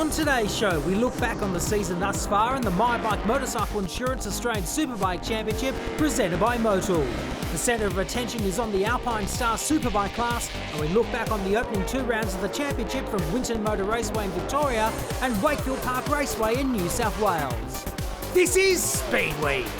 On today's show, we look back on the season thus far in the MyBike Motorcycle Insurance Australian Superbike Championship presented by Motul. The centre of attention is on the Alpinestars Superbike class, and we look back on the opening 2 rounds of the championship from Winton Motor Raceway in Victoria and Wakefield Park Raceway in New South Wales. This is Speedweek.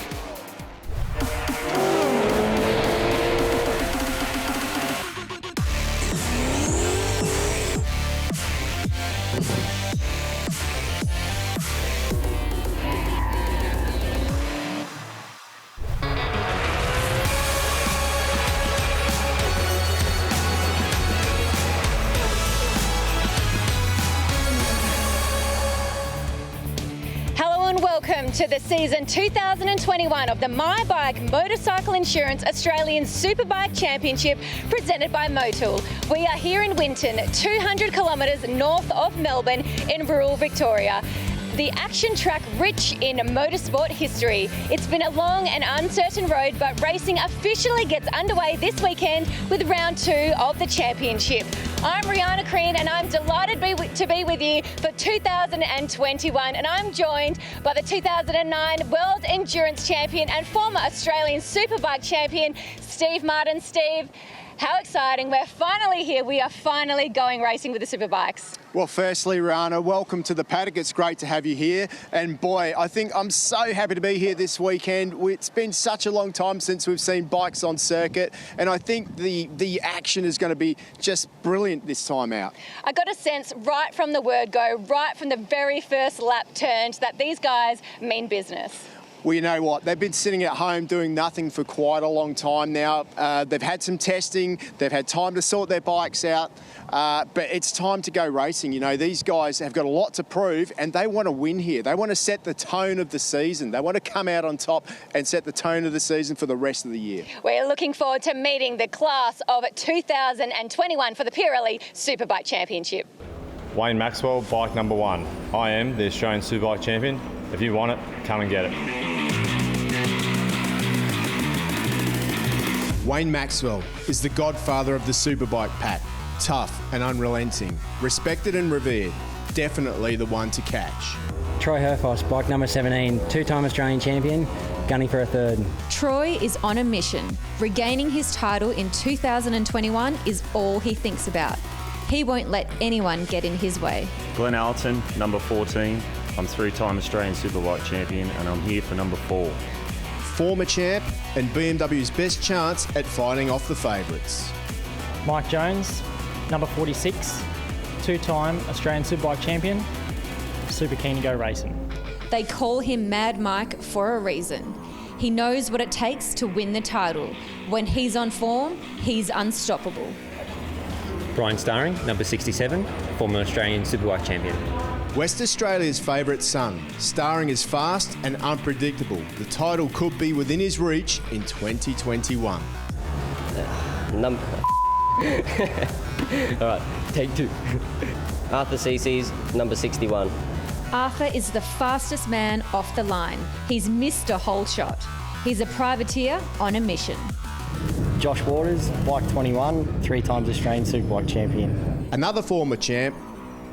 Welcome to the season 2021 of the MyBike Motorcycle Insurance Australian Superbike Championship presented by Motul. We are here in Winton, 200 kilometres north of Melbourne in rural Victoria. The action track rich in motorsport history. It's been a long and uncertain road, but racing officially gets underway this weekend with round 2 of the championship. I'm Rihanna Crean and I'm delighted to be with you for 2021, and I'm joined by the 2009 World Endurance Champion and former Australian Superbike Champion, Steve Martin. Steve, how exciting. We're finally here. We are finally going racing with the Superbikes. Well, firstly, Rihanna, welcome to the paddock. It's great to have you here. And boy, I think I'm so happy to be here this weekend. It's been such a long time since we've seen bikes on circuit, and I think the action is going to be just brilliant this time out. I got a sense right from the word go, right from the very first lap turned, that these guys mean business. Well, you know what? They've been sitting at home doing nothing for quite a long time now. They've had some testing. They've had time to sort their bikes out. But it's time to go racing. You know, these guys have got a lot to prove, and they want to win here. They want to set the tone of the season. They want to come out on top and set the tone of the season for the rest of the year. We're looking forward to meeting the class of 2021 for the Pirelli Superbike Championship. Wayne Maxwell, bike number 1. I am the Australian Superbike Champion. If you want it, come and get it. Wayne Maxwell is the godfather of the Superbike pack. Tough and unrelenting, respected and revered, definitely the one to catch. Troy Herfoss, bike number 17, 2-time Australian champion, gunning for a 3rd. Troy is on a mission. Regaining his title in 2021 is all he thinks about. He won't let anyone get in his way. Glenn Allerton, number 14. I'm 3-time Australian Superbike champion, and I'm here for number 4. Former champ and BMW's best chance at fighting off the favourites. Mike Jones, number 46, 2-time Australian Superbike champion. Super keen to go racing. They call him Mad Mike for a reason. He knows what it takes to win the title. When he's on form, he's unstoppable. Brian Starring, number 67, former Australian Superbike champion. West Australia's favourite son, Starring is fast and unpredictable. The title could be within his reach in 2021. All right, take 2. Arthur CC's number 61. Arthur is the fastest man off the line. He's missed a whole shot. He's a privateer on a mission. Josh Waters, bike 21, 3 times Australian Superbike champion. Another former champ,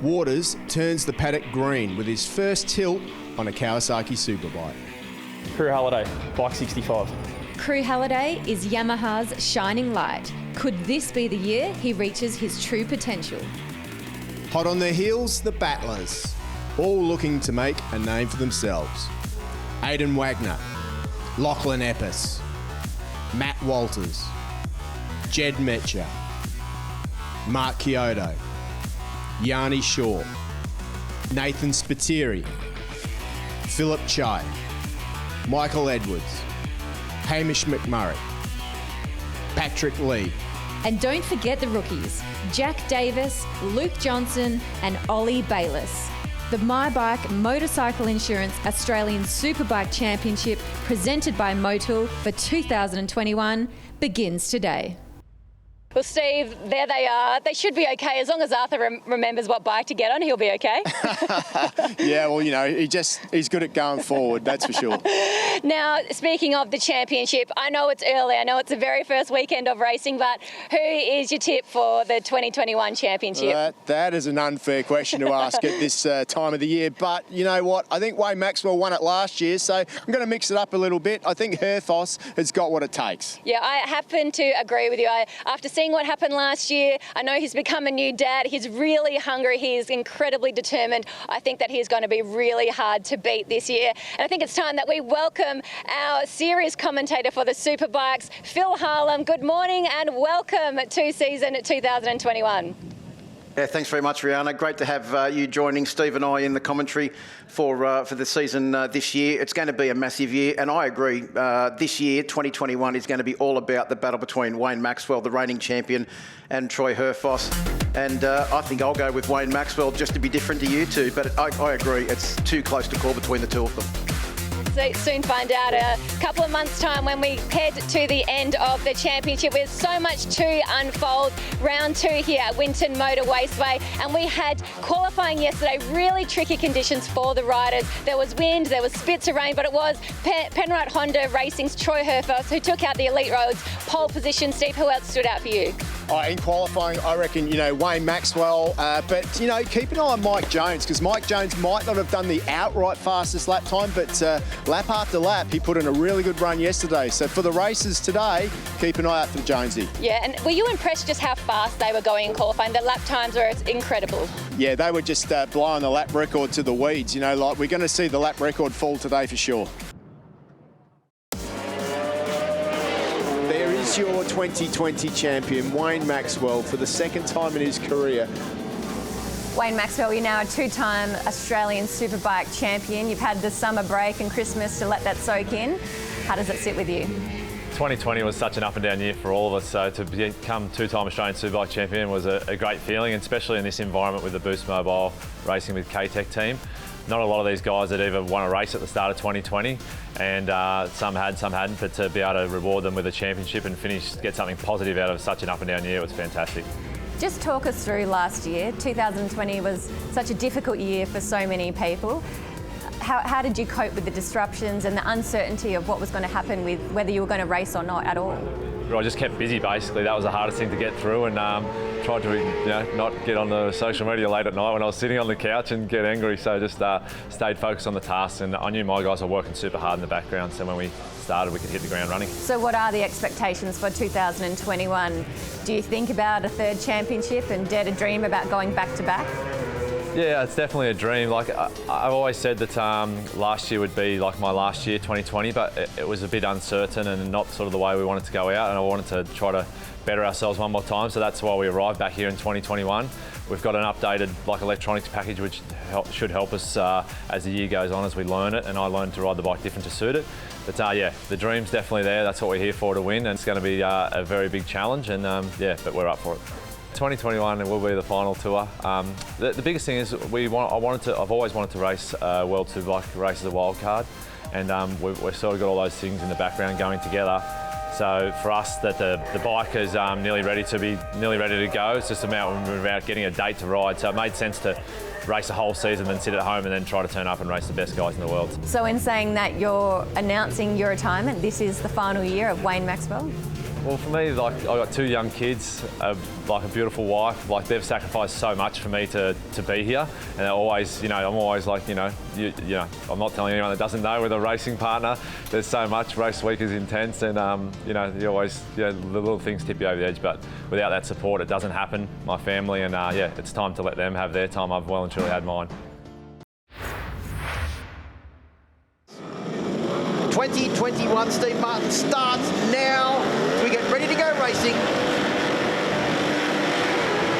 Waters turns the paddock green with his first tilt on a Kawasaki Superbike. Crew Halliday, bike 65. Crew Halliday is Yamaha's shining light. Could this be the year he reaches his true potential? Hot on their heels, the Battlers, all looking to make a name for themselves. Aidan Wagner, Lachlan Epps, Matt Walters, Jed Metcher, Mark Kyoto, Yanni Shaw, Nathan Spiteri, Philip Chai, Michael Edwards, Hamish McMurray, Patrick Lee. And don't forget the rookies, Jack Davis, Luke Johnson and Ollie Bayliss. The MyBike Motorcycle Insurance Australian Superbike Championship presented by Motul for 2021 begins today. 2021 begins today. Well, Steve, there they are. They should be okay. As long as Arthur remembers what bike to get on, he'll be okay. Yeah, well, you know, he's good at going forward, that's for sure. Now, speaking of the championship, I know it's early. I know it's the very first weekend of racing, but who is your tip for the 2021 championship? That is an unfair question to ask at this time of the year. But you know what? I think Wayne Maxwell won it last year, so I'm going to mix it up a little bit. I think Herthos has got what it takes. Yeah, I happen to agree with you. After seeing what happened last year, I know he's become a new dad. He's really hungry. He's incredibly determined. I think that he's going to be really hard to beat this year. And I think it's time that we welcome our series commentator for the Superbikes, Phil Harlem. Good morning and welcome to season 2021. Yeah, thanks very much, Rihanna. Great to have you joining Steve and I in the commentary for the season this year. It's going to be a massive year, and I agree. This year, 2021, is going to be all about the battle between Wayne Maxwell, the reigning champion, and Troy Herthos. And I think I'll go with Wayne Maxwell just to be different to you two, but I agree. It's too close to call between the two of them. So soon find out a couple of months' time when we head to the end of the championship. There's so much to unfold. Round 2 here at Winton Motor Raceway, and we had qualifying yesterday. Really tricky conditions for the riders. There was wind, there was spits of rain, but it was Penrite Honda Racing's Troy Herthos who took out the Elite Roads pole position. Steve, who else stood out for you? In qualifying, I reckon, you know, Wayne Maxwell, but, you know, keep an eye on Mike Jones, because Mike Jones might not have done the outright fastest lap time, but lap after lap, he put in a really good run yesterday. So for the races today, keep an eye out for Jonesy. Yeah, and were you impressed just how fast they were going in qualifying? The lap times were incredible. Yeah, they were just blowing the lap record to the weeds. You know, like, we're going to see the lap record fall today for sure. There is your 2020 champion, Wayne Maxwell, for the second time in his career. Wayne Maxwell, you're now a two-time Australian Superbike champion. You've had the summer break and Christmas to let that soak in. How does it sit with you? 2020 was such an up and down year for all of us, so to become two-time Australian Superbike champion was a great feeling, and especially in this environment with the Boost Mobile racing with K-Tech team. Not a lot of these guys had either won a race at the start of 2020, and some had, some hadn't, but to be able to reward them with a championship and get something positive out of such an up and down year was fantastic. Just talk us through last year. 2020 was such a difficult year for so many people. How did you cope with the disruptions and the uncertainty of what was going to happen with whether you were going to race or not at all? I just kept busy, basically. That was the hardest thing to get through, and tried to not get on the social media late at night when I was sitting on the couch and get angry. So just stayed focused on the tasks, and I knew my guys were working super hard in the background, so when we started we could hit the ground running. So what are the expectations for 2021? Do you think about a third championship and dare to dream about going back to back? Yeah, it's definitely a dream. Like I've always said that last year would be like my last year, 2020, but it was a bit uncertain and not sort of the way we wanted to go out, and I wanted to try to better ourselves one more time. So that's why we arrived back here in 2021. We've got an updated electronics package which should help us as the year goes on, as we learn it, and I learned to ride the bike different to suit it. But yeah, the dream's definitely there. That's what we're here for, to win, and it's going to be a very big challenge, and yeah, but we're up for it. 2021 will be the final tour. The biggest thing is I've always wanted to race World Superbike race as a wild card, and we've sort of got all those things in the background going together. So for us, that the bike is nearly ready to go. It's just about getting a date to ride. So it made sense to race a whole season, then sit at home and then try to turn up and race the best guys in the world. So in saying that you're announcing your retirement, this is the final year of Wayne Maxwell? Well, for me, like, I've got two young kids, like a beautiful wife. Like, they've sacrificed so much for me to be here, and they're always, I'm always like, I'm not telling anyone that doesn't know, with a racing partner, there's so much. Race week is intense, and you always, the little things tip you over the edge. But without that support, it doesn't happen. My family, and yeah, it's time to let them have their time. I've well and truly had mine. 2021, Steve Martin starts now. We get ready to go racing.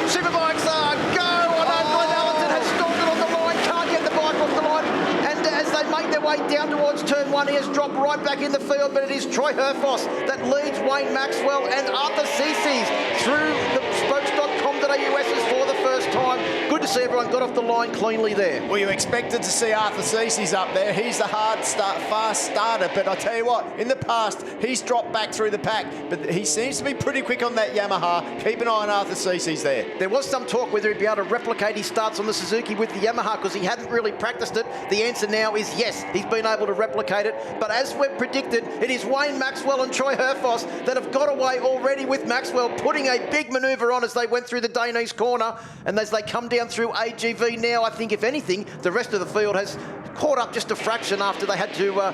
Superbikes are go! Glenn Allenton has stalled it on the line, can't get the bike off the line. And as they make their way down towards turn 1, he has dropped right back in the field, but it is Troy Herthos that leads Wayne Maxwell and Arthur Cece's through the spokes.com.au for the first time. Good to see everyone got off the line cleanly there. Well, you expected to see Arthur Cece's up there. He's the fast starter, but I tell you what, in the past, he's dropped back through the pack, but he seems to be pretty quick on that Yamaha. Keep an eye on Arthur Cece's there. There was some talk whether he'd be able to replicate his starts on the Suzuki with the Yamaha because he hadn't really practiced it. The answer now is yes, he's been able to replicate it. But as we've predicted, it is Wayne Maxwell and Troy Herfoss that have got away already with Maxwell putting a big manoeuvre on as they went through the Danes corner. And as they come down through AGV now, I think, if anything, the rest of the field has caught up just a fraction after they had to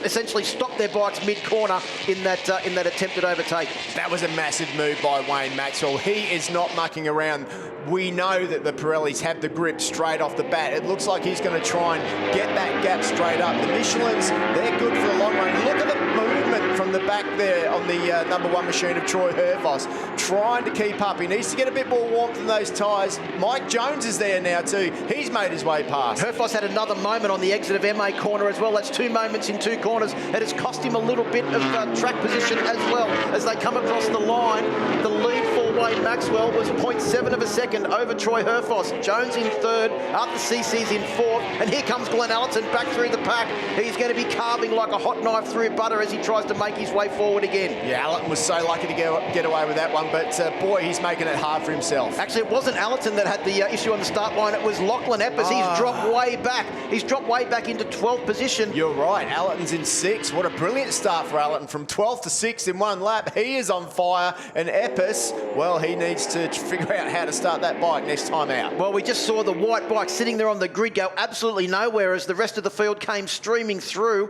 essentially stop their bikes mid-corner in that attempted overtake. That was a massive move by Wayne Maxwell. He is not mucking around. We know that the Pirellis have the grip straight off the bat. It looks like he's going to try and get that gap straight up. The Michelins, they're good for the long run. Look at the movement from the back there on the number one machine of Troy Herfoss, trying to keep up. He needs to get a bit more warmth in those tyres. Mike Jones is there now too. He's made his way past. Herfoss had another moment on the exit of MA corner as well. That's 2 moments in 2 corners. It has cost him a little bit of track position as well as they come across the line. The lead for Wayne Maxwell was 0.7 of a second over Troy Herfoss. Jones in third, Arthur Cece's in fourth, and here comes Glenn Allerton back through the pack. He's going to be carving like a hot knife through butter as he tries to make his way forward again. Yeah, Allerton was so lucky to get away with that one, but boy, he's making it hard for himself. Actually, it wasn't Allerton that had the issue on the start line. It was Lachlan Eppers. He's dropped way back. He's dropped way back into 12th position. You're right. Allerton's in 6th. What a brilliant start for Allerton. From 12th to 6th in 1 lap. He is on fire. And Eppers, well, he needs to figure out how to start that bike next time out. Well, we just saw the white bike sitting there on the grid go absolutely nowhere as the rest of the field came streaming through.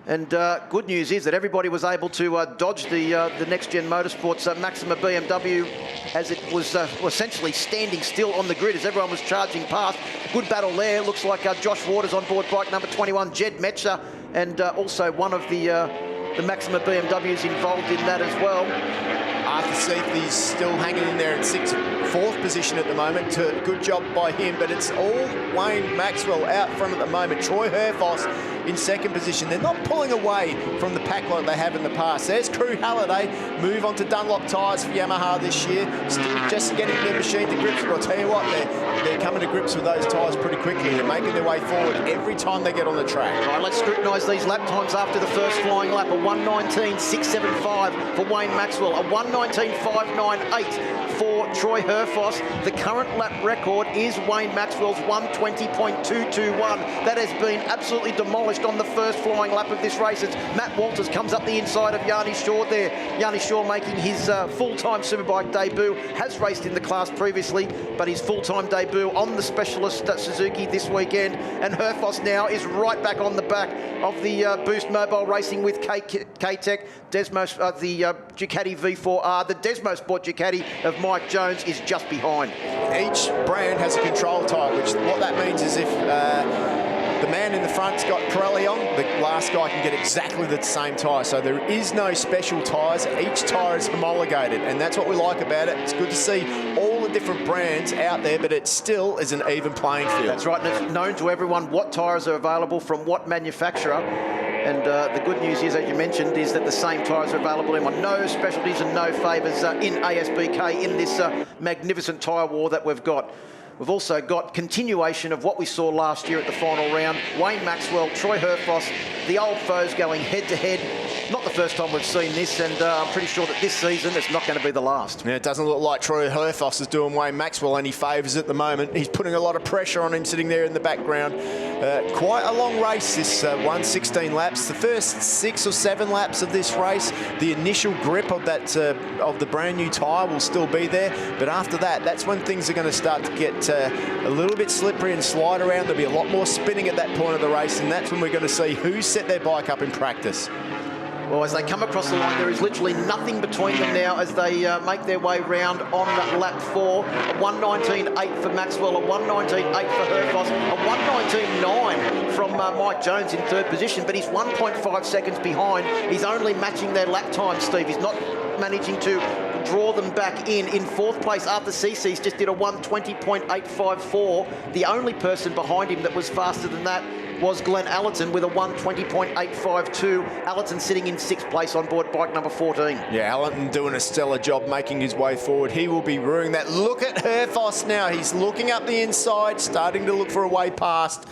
And good news is that everybody was able to dodge the next-gen motorsports Maxima BMW as it was essentially standing still on the grid as everyone was charging past. Good battle there. Looks like Josh Waters on board bike number 21, Jed Metcher, and also one of the Maxima BMWs involved in that as well. Arthur Cece's still hanging in there in 4th position at the moment. Good job by him, but it's all Wayne Maxwell out front at the moment. Troy Herfoss in 2nd position. They're not pulling away from the pack like they have in the past. There's Crew Halliday, move on to Dunlop tyres for Yamaha this year. Still just getting their machine to grips, but I'll tell you what, they're coming to grips with those tyres pretty quickly. They're making their way forward every time they get on the track. All right, let's scrutinise these lap times after the first flying lap. A 1:19.675 for Wayne Maxwell. A 1:19.598 for Troy Herfoss. The current lap record is Wayne Maxwell's 1:20.221. That has been absolutely demolished on the first flying lap of this race. It's Matt Walters comes up the inside of Yanni Shaw there. Yanni Shaw making his full-time Superbike debut. Has raced in the class previously, but his full-time debut on the specialist Suzuki this weekend. And Herfoss now is right back on the back of the Boost Mobile Racing with K-Tech. Desmos, the Ducati V4R. The Desmo Sport Ducati of Mike Jones is just behind. Each brand has a control tyre, which what that means is if the man in the front's got Pirelli on, the last guy can get exactly the same tyre. So there is no special tyres. Each tyre is homologated, and that's what we like about it. It's good to see all the different brands out there, but it still is an even playing field. That's right, and it's known to everyone what tyres are available from what manufacturer. And the good news is, as you mentioned, is that the same tyres are available in no specialties and no favours in ASBK in this magnificent tyre war that we've got. We've also got continuation of what we saw last year at the final round. Wayne Maxwell, Troy Herfoss, the old foes going head-to-head. Not the first time we've seen this, and I'm pretty sure that this season it's not going to be the last. Yeah, it doesn't look like Troy Herfoss is doing Wayne Maxwell any favours at the moment. He's putting a lot of pressure on him sitting there in the background. Quite a long race, this 1:16 laps. The first 6 or 7 laps of this race, the initial grip of that of the brand new tyre will still be there, but after that, that's when things are going to start to get a little bit slippery and slide around. There'll be a lot more spinning at that point of the race, and that's when we're going to see who set their bike up in practice. Well, as they come across the line, there is literally nothing between them now as they make their way round on lap 4. A 1:19.8 for Maxwell, a 1:19.8 for Herfoss, a 1:19.9 from Mike Jones in 3rd position, but he's 1.5 seconds behind. He's only matching their lap time, Steve. He's not managing to draw them back in. In 4th place, Arthur Cece's just did a 1:20.854. The only person behind him that was faster than that was Glenn Allerton with a 1:20.852. Allerton sitting in 6th place on board bike number 14. Yeah, Allerton doing a stellar job making his way forward. He will be ruining that. Look at Herfoss now. He's looking up the inside, starting to look for a way past.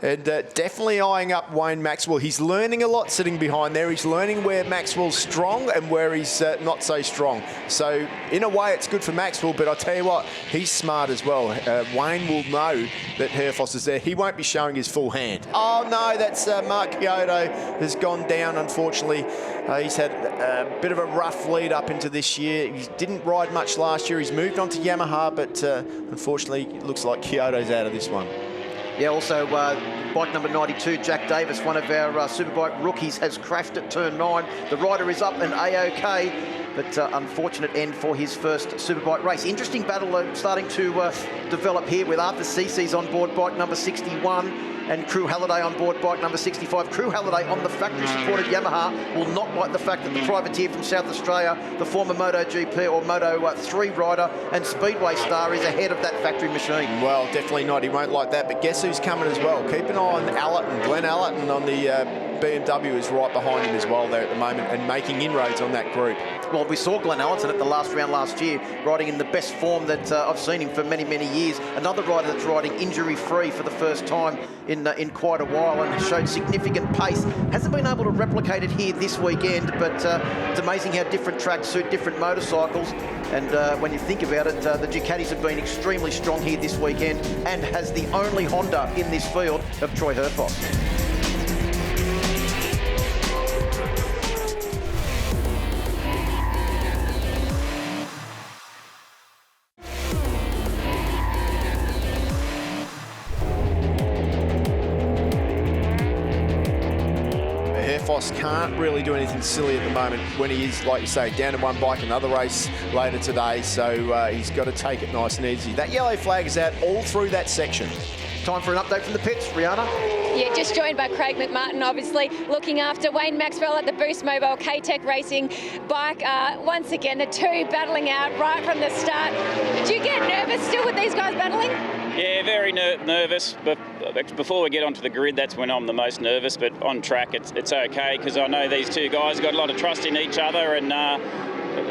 And definitely eyeing up Wayne Maxwell. He's learning a lot sitting behind there. He's learning where Maxwell's strong and where he's not so strong. So in a way, it's good for Maxwell, but I'll tell you what, he's smart as well. Wayne will know that Herfoss is there. He won't be showing his full hand. Oh no, that's Mark Kyoto has gone down, unfortunately. He's had a bit of a rough lead up into this year. He didn't ride much last year. He's moved on to Yamaha, but unfortunately, it looks like Kyoto's out of this one. Yeah, also bike number 92, Jack Davis, one of our Superbike rookies, has crashed at turn 9. The rider is up and A-OK, but unfortunate end for his first Superbike race. Interesting battle starting to develop here with Arthur Cece's on board bike number 61 and Crew Halliday on board bike number 65. Crew Halliday on the factory-supported Yamaha will not like the fact that the privateer from South Australia, the former MotoGP or Moto 3 rider and Speedway star, is ahead of that factory machine. Well, definitely not. He won't like that. But guess who's coming as well? Keep an eye on Allerton. Glenn Allerton on the BMW is right behind him as well there at the moment and making inroads on that group. Well, we saw Glenn Allerton at the last round last year, riding in the best form that I've seen him for many, many years. Another rider that's riding injury-free for the first time in quite a while and has showed significant pace. Hasn't been able to replicate it here this weekend, but it's amazing how different tracks suit different motorcycles. And when you think about it, the Ducatis have been extremely strong here this weekend and has the only Honda in this field of Troy Herfoss. Herfoss can't really do anything silly at the moment when he is, like you say, down to one bike, another race later today, so he's got to take it nice and easy. That yellow flag is out all through that section. Time for an update from the pits, Rihanna. Yeah, just joined by Craig McMartin, obviously, looking after Wayne Maxwell at the Boost Mobile K-Tech Racing bike. Once again, the two battling out right from the start. Do you get nervous still with these guys battling? Yeah, very nervous, but before we get onto the grid, that's when I'm the most nervous, but on track it's okay, because I know these two guys got a lot of trust in each other, and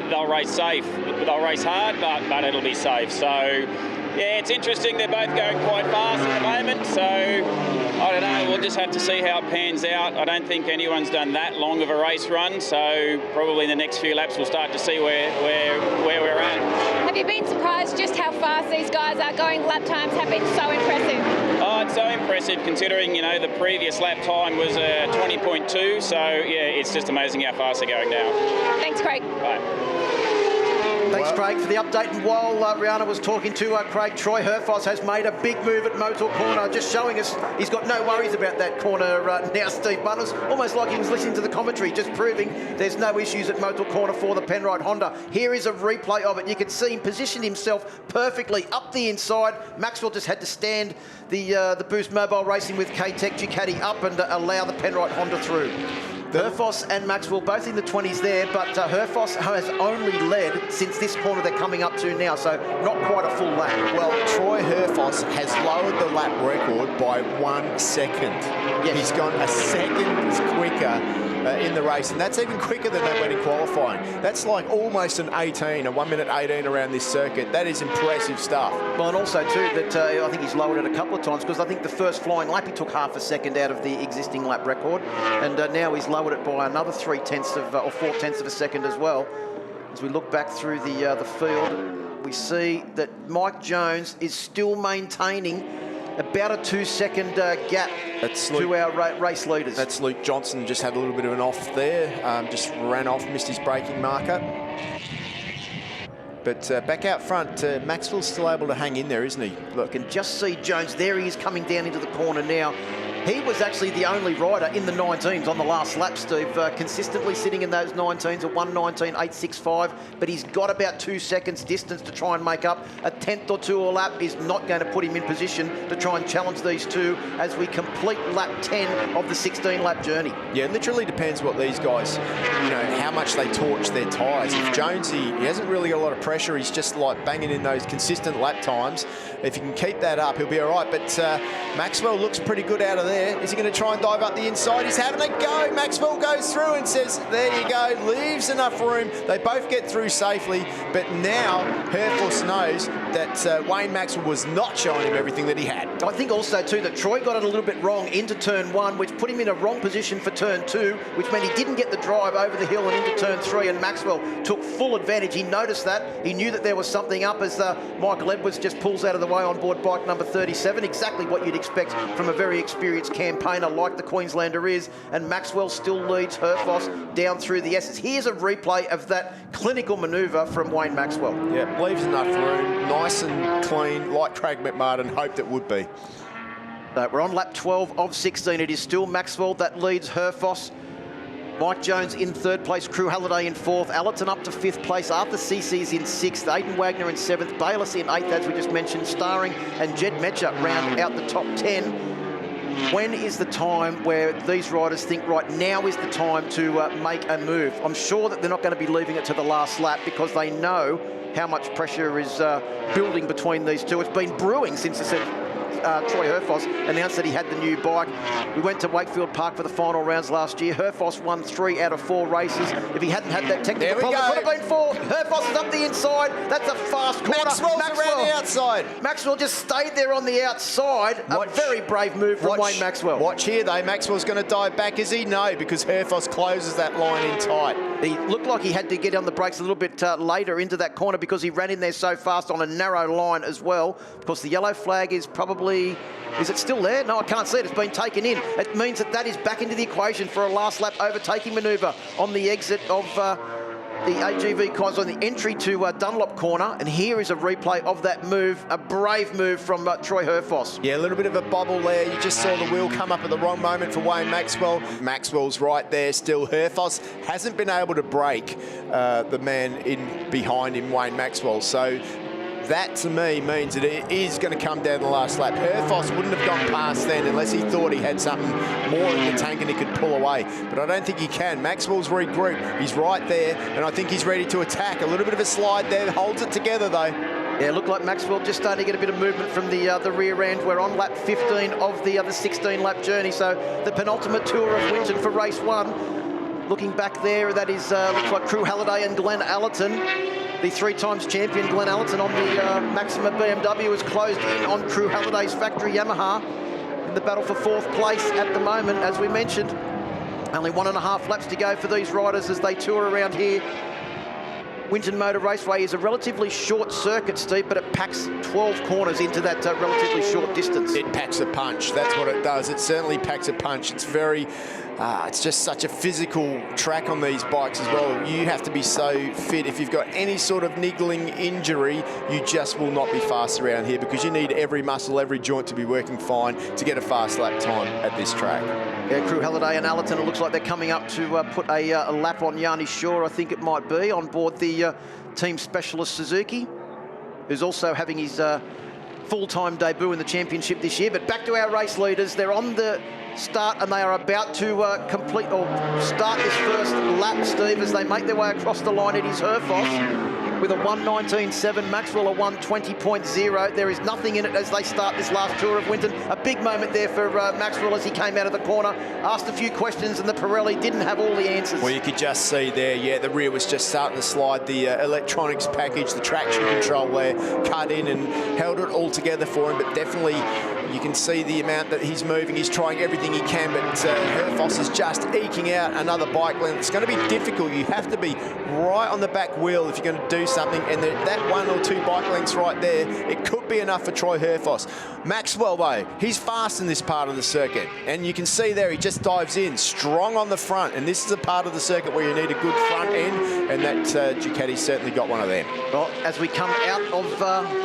they'll race safe. They'll race hard, but it'll be safe. So, yeah, it's interesting. They're both going quite fast at the moment, so I don't know. We'll just have to see how it pans out. I don't think anyone's done that long of a race run, so probably in the next few laps we'll start to see where we're at. Have you been surprised just how fast these guys are going? Lap times have been so impressive. Oh, it's so impressive considering, you know, the previous lap time was 20.2, so yeah, it's just amazing how fast they're going now. Thanks, Craig. Bye. Thanks, Craig, for the update. And while Rihanna was talking to Craig, Troy Herfoss has made a big move at Motul corner, just showing us he's got no worries about that corner now, Steve Butters. Almost like he was listening to the commentary, just proving there's no issues at Motul corner for the Penrite Honda. Here is a replay of it. You can see him position himself perfectly up the inside. Maxwell just had to stand the Boost Mobile Racing with K-Tech Ducati up and allow the Penrite Honda through. Herfoss and Maxwell both in the 20s there, but Herfoss has only led since this corner they're coming up to now, so not quite a full lap. Well, Troy Herfoss has lowered the lap record by 1 second. Yes. He's gone a second quicker in the race, and that's even quicker than they went in qualifying. That's like almost an 18, a 1 minute 18 around this circuit. That is impressive stuff. Well, and also too that I think he's lowered it a couple of times, because I think the first flying lap he took half a second out of the existing lap record, and now he's lowered it by another 3/10 of or 4/10 of a second as well. As we look back through the field, we see that Mike Jones is still maintaining about a 2-second gap to our race leaders. That's Luke Johnson, just had a little bit of an off there, just ran off, missed his braking marker. But back out front, Maxwell's still able to hang in there, isn't he? Look, and just see Jones, there he is coming down into the corner now. He was actually the only rider in the 19s on the last lap, Steve, consistently sitting in those 19s at 1:19.865, but he's got about 2 seconds distance to try and make up. A 10th or 2 a lap is not going to put him in position to try and challenge these two as we complete lap 10 of the 16-lap journey. Yeah, it literally depends what these guys, you know, how much they torch their tyres. If Jonesy, he hasn't really got a lot of pressure, he's just like banging in those consistent lap times. If he can keep that up, he'll be all right, but Maxwell looks pretty good out of there. there. Is he going to try and dive up the inside? He's having a go. Maxwell goes through and says, there you go, leaves enough room. They both get through safely, but now Herfuss knows that Wayne Maxwell was not showing him everything that he had. I think also too that Troy got it a little bit wrong into turn 1, which put him in a wrong position for turn 2, which meant he didn't get the drive over the hill and into turn 3, and Maxwell took full advantage. He noticed that. He knew that there was something up as Michael Edwards just pulls out of the way on board bike number 37. Exactly what you'd expect from a very experienced campaigner like the Queenslander is, and Maxwell still leads Herfuss down through the S's. Here's a replay of that clinical manoeuvre from Wayne Maxwell. Yeah, leaves enough room, nice and clean, like Craig McMartin hoped it would be. We're on lap 12 of 16. It is still Maxwell that leads Herfuss. Mike Jones in 3rd place, Crew Halliday in 4th, Allerton up to 5th place, Arthur Cece's in 6th, Aidan Wagner in 7th, Bayliss in 8th, as we just mentioned, Starring and Jed Metcher round out the top 10. When is the time where these riders think, right, now is the time to make a move? I'm sure that they're not going to be leaving it to the last lap because they know how much pressure is building between these two. It's been brewing since Troy Herfuss announced that he had the new bike. We went to Wakefield Park for the final rounds last year. Herfuss won 3 out of 4 races. If he hadn't had that technical problem, it would have been 4. Herfuss is up the inside. That's a fast corner. Maxwell's around the outside. Maxwell just stayed there on the outside. A very brave move from Wayne Maxwell. Watch here, though. Maxwell's going to dive back. Is he? No, because Herfuss closes that line in tight. He looked like he had to get on the brakes a little bit later into that corner because he ran in there so fast on a narrow line as well. Of course, the yellow flag is probably... Is it still there? No, I can't see it. It's been taken in. It means that that is back into the equation for a last lap overtaking manoeuvre on the exit of the AGV cars on the entry to Dunlop corner. And here is a replay of that move, a brave move from Troy Herfuss. Yeah, a little bit of a bobble there. You just saw the wheel come up at the wrong moment for Wayne Maxwell. Maxwell's right there still. Herfuss hasn't been able to break the man in behind him, Wayne Maxwell. So that, to me, means that it is going to come down the last lap. Herfuss wouldn't have gone past then unless he thought he had something more in the tank and he could pull away. But I don't think he can. Maxwell's regrouped. He's right there, and I think he's ready to attack. A little bit of a slide there. Holds it together, though. Yeah, looked like Maxwell just starting to get a bit of movement from the rear end. We're on lap 15 of the 16-lap journey, so the penultimate tour of Winton for race 1. Looking back there, that is looks like Crew Halliday and Glenn Allerton. The 3-times champion Glenn Allerton on the Maxima BMW is closed in on Crew Halliday's factory Yamaha in the battle for 4th place at the moment, as we mentioned. Only 1.5 laps to go for these riders as they tour around here. Winton Motor Raceway is a relatively short circuit, Steve, but it packs 12 corners into that relatively short distance. It packs a punch. That's what it does. It certainly packs a punch. It's very... it's just such a physical track on these bikes as well. You have to be so fit. If you've got any sort of niggling injury, you just will not be fast around here because you need every muscle, every joint to be working fine to get a fast lap time at this track. Yeah, Crew Halliday and Allerton, it looks like they're coming up to put a lap on Yanni Shaw, I think it might be, on board the team specialist Suzuki, who's also having his full-time debut in the championship this year. But back to our race leaders. They're on the start and they are about to complete or start this first lap, Steve, as they make their way across the line. It is Herfuss with a 1:19.7, Maxwell a 1:20.0. There is nothing in it as they start this last tour of Winton. A big moment there for Maxwell as he came out of the corner, asked a few questions, and the Pirelli didn't have all the answers. Well, you could just see there, yeah, the rear was just starting to slide. The electronics package, the traction control there, cut in and held it all together for him, but definitely you can see the amount that he's moving. He's trying everything he can, but Herfuss is just eking out another bike length. It's going to be difficult. You have to be right on the back wheel if you're going to do something, and that 1 or 2 bike lengths right there, it could be enough for Troy Herfuss. Maxwell, though, he's fast in this part of the circuit, and you can see there he just dives in strong on the front, and this is a part of the circuit where you need a good front end, and that Ducati's certainly got one of them. Well, as we come out of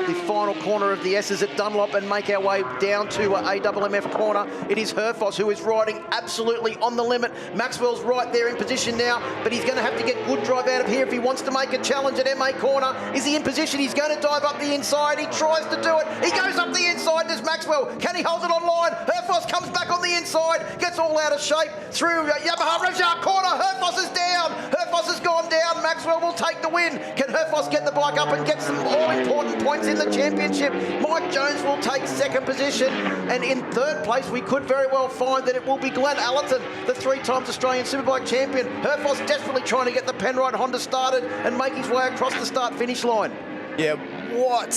the final corner of the S's at Dunlop and make our way down to AWMF corner, it is Herfuss who is riding absolutely on the limit. Maxwell's right there in position now, but he's going to have to get good drive out of here if he wants to make a challenge at MA corner. Is he in position? He's going to dive up the inside. He tries to do it. He goes up the inside. Does Maxwell? Can he hold it on line? Herfuss comes back on the inside. inside, gets all out of shape through Yamaha Revshaw corner. Herfoss is down. Herfoss has gone down. Maxwell will take the win. Can Herfoss get the bike up and get some all-important points in the championship? Mike Jones will take second position, and in third place we could very well find that it will be Glenn Allerton, the 3-time Australian Superbike champion. Herfoss desperately trying to get the Penrite Honda started and make his way across the start-finish line. Yeah, what?